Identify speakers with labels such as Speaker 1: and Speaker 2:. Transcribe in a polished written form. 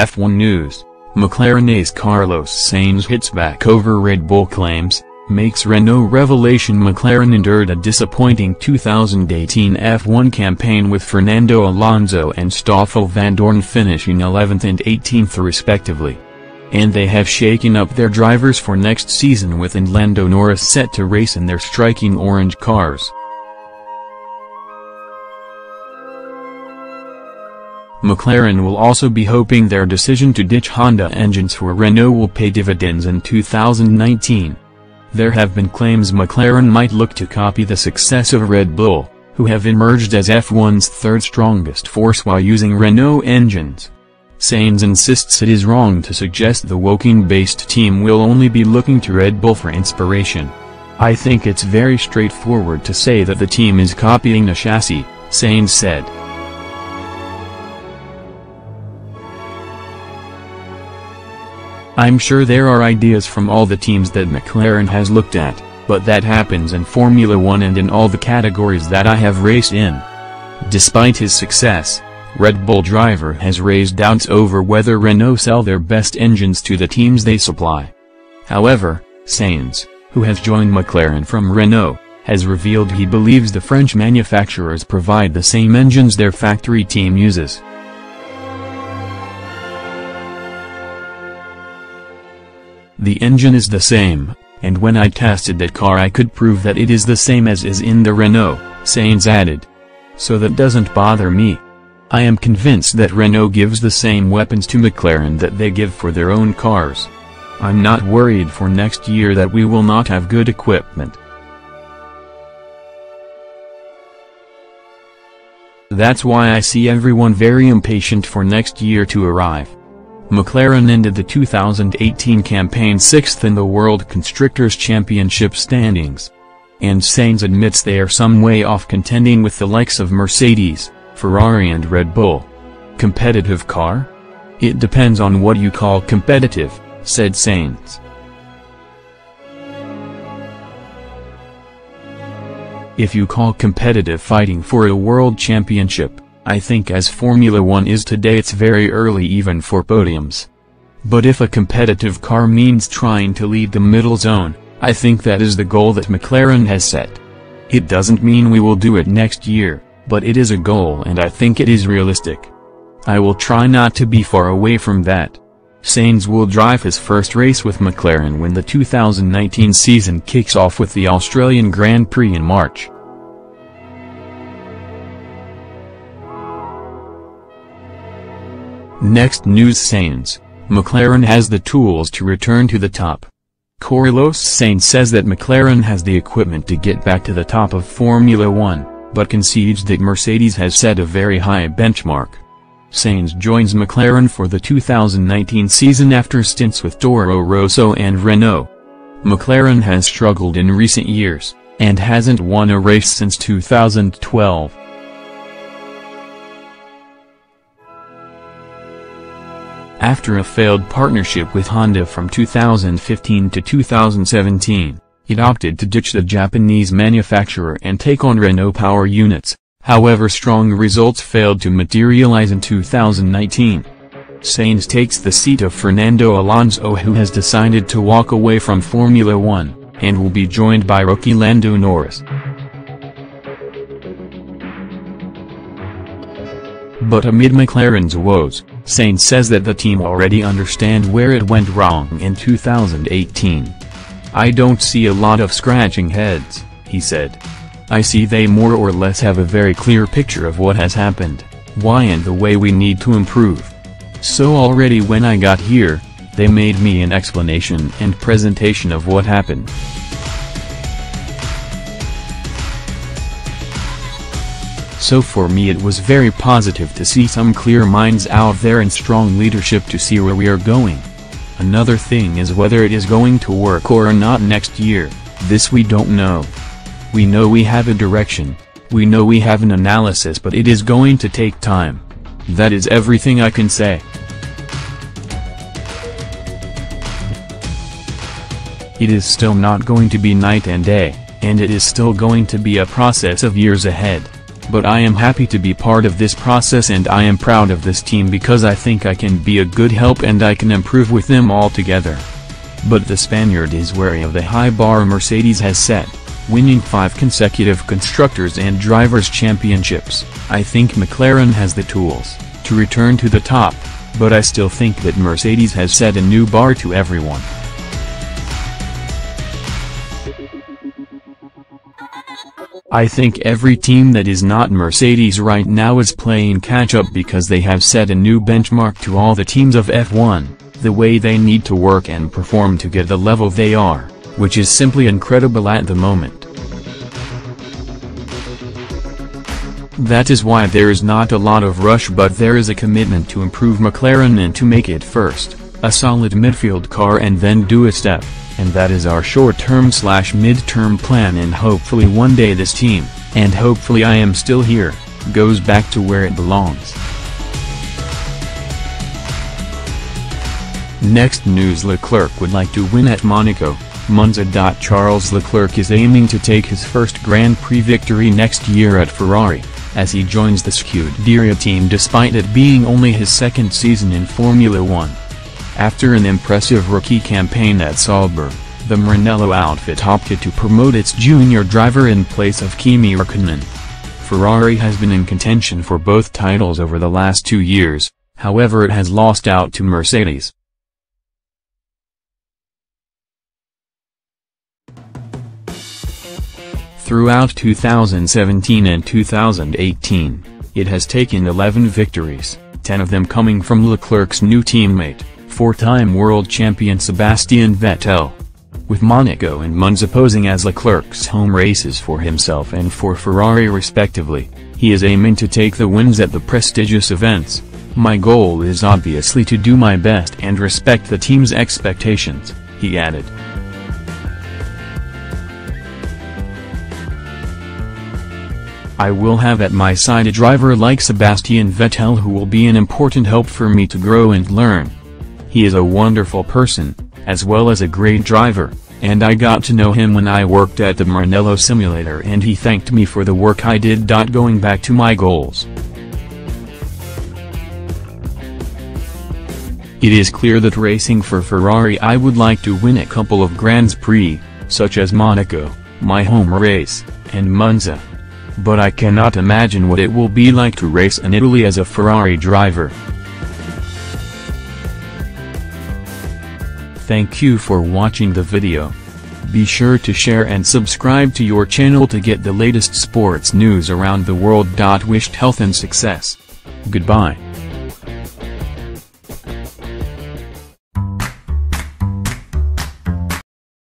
Speaker 1: F1 News: McLaren ace Carlos Sainz hits back over Red Bull claims, makes Renault revelation. McLaren endured a disappointing 2018 F1 campaign with Fernando Alonso and Stoffel Vandoorne finishing 11th and 18th respectively. And they have shaken up their drivers for next season, with Lando Norris set to race in their striking orange cars. McLaren will also be hoping their decision to ditch Honda engines for Renault will pay dividends in 2019. There have been claims McLaren might look to copy the success of Red Bull, who have emerged as F1's third strongest force while using Renault engines. Sainz insists it is wrong to suggest the Woking-based team will only be looking to Red Bull for inspiration. "I think it's very straightforward to say that the team is copying a chassis," Sainz said. "I'm sure there are ideas from all the teams that McLaren has looked at, but that happens in Formula One and in all the categories that I have raced in." Despite his success, Red Bull driver has raised doubts over whether Renault sell their best engines to the teams they supply. However, Sainz, who has joined McLaren from Renault, has revealed he believes the French manufacturers provide the same engines their factory team uses. "The engine is the same, and when I tested that car I could prove that it is the same as is in the Renault," Sainz added. "So that doesn't bother me. I am convinced that Renault gives the same weapons to McLaren that they give for their own cars. I'm not worried for next year that we will not have good equipment. That's why I see everyone very impatient for next year to arrive." McLaren ended the 2018 campaign 6th in the World Constructors' Championship standings. And Sainz admits they are some way off contending with the likes of Mercedes, Ferrari and Red Bull. "Competitive car? It depends on what you call competitive," said Sainz. "If you call competitive fighting for a world championship, I think as Formula One is today it's very early even for podiums. But if a competitive car means trying to lead the middle zone, I think that is the goal that McLaren has set. It doesn't mean we will do it next year, but it is a goal and I think it is realistic. I will try not to be far away from that." Sainz will drive his first race with McLaren when the 2019 season kicks off with the Australian Grand Prix in March. Next news: Sainz: McLaren has the tools to return to the top. Carlos Sainz says that McLaren has the equipment to get back to the top of Formula One, but concedes that Mercedes has set a very high benchmark. Sainz joins McLaren for the 2019 season after stints with Toro Rosso and Renault. McLaren has struggled in recent years, and hasn't won a race since 2012. After a failed partnership with Honda from 2015 to 2017, it opted to ditch the Japanese manufacturer and take on Renault power units. However, strong results failed to materialize in 2019. Sainz takes the seat of Fernando Alonso, who has decided to walk away from Formula One, and will be joined by rookie Lando Norris. But amid McLaren's woes, Sainz says that the team already understands where it went wrong in 2018. "I don't see a lot of scratching heads," he said. "I see they more or less have a very clear picture of what has happened, why and the way we need to improve. So already when I got here, they made me an explanation and presentation of what happened. So for me it was very positive to see some clear minds out there and strong leadership to see where we are going. Another thing is whether it is going to work or not next year, this we don't know. We know we have a direction, we know we have an analysis, but it is going to take time. That is everything I can say." It is still not going to be night and day, and it is still going to be a process of years ahead. But I am happy to be part of this process, and I am proud of this team because I think I can be a good help and I can improve with them all together. But the Spaniard is wary of the high bar Mercedes has set, winning 5 consecutive Constructors and Drivers' Championships. I think McLaren has the tools to return to the top, but I still think that Mercedes has set a new bar to everyone. I think every team that is not Mercedes right now is playing catch-up because they have set a new benchmark to all the teams of F1, the way they need to work and perform to get the level they are, which is simply incredible at the moment. That is why there is not a lot of rush, but there is a commitment to improve McLaren and to make it first a solid midfield car and then do a step, and that is our short-term/mid-term plan, and hopefully one day this team, and hopefully I am still here, goes back to where it belongs. Next news: Leclerc would like to win at Monaco, Monza. Charles Leclerc is aiming to take his first Grand Prix victory next year at Ferrari, as he joins the Scuderia team despite it being only his second season in Formula One. After an impressive rookie campaign at Salzburg, the Renault outfit opted to promote its junior driver in place of Kimi Räikkönen. Ferrari has been in contention for both titles over the last 2 years, however it has lost out to Mercedes. Throughout 2017 and 2018, it has taken 11 victories, 10 of them coming from Leclerc's new teammate, 4-time world champion Sebastian Vettel. With Monaco and Monza posing as Leclerc's home races for himself and for Ferrari respectively, he is aiming to take the wins at the prestigious events. My goal is obviously to do my best and respect the team's expectations, he added. I will have at my side a driver like Sebastian Vettel who will be an important help for me to grow and learn. He is a wonderful person, as well as a great driver, and I got to know him when I worked at the Maranello simulator and he thanked me for the work I did. Going back to my goals. It is clear that racing for Ferrari I would like to win a couple of Grands Prix, such as Monaco, my home race, and Monza. But I cannot imagine what it will be like to race in Italy as a Ferrari driver. Thank you for watching the video. Be sure to share and subscribe to your channel to get the latest sports news around the world. Wished health and success. Goodbye.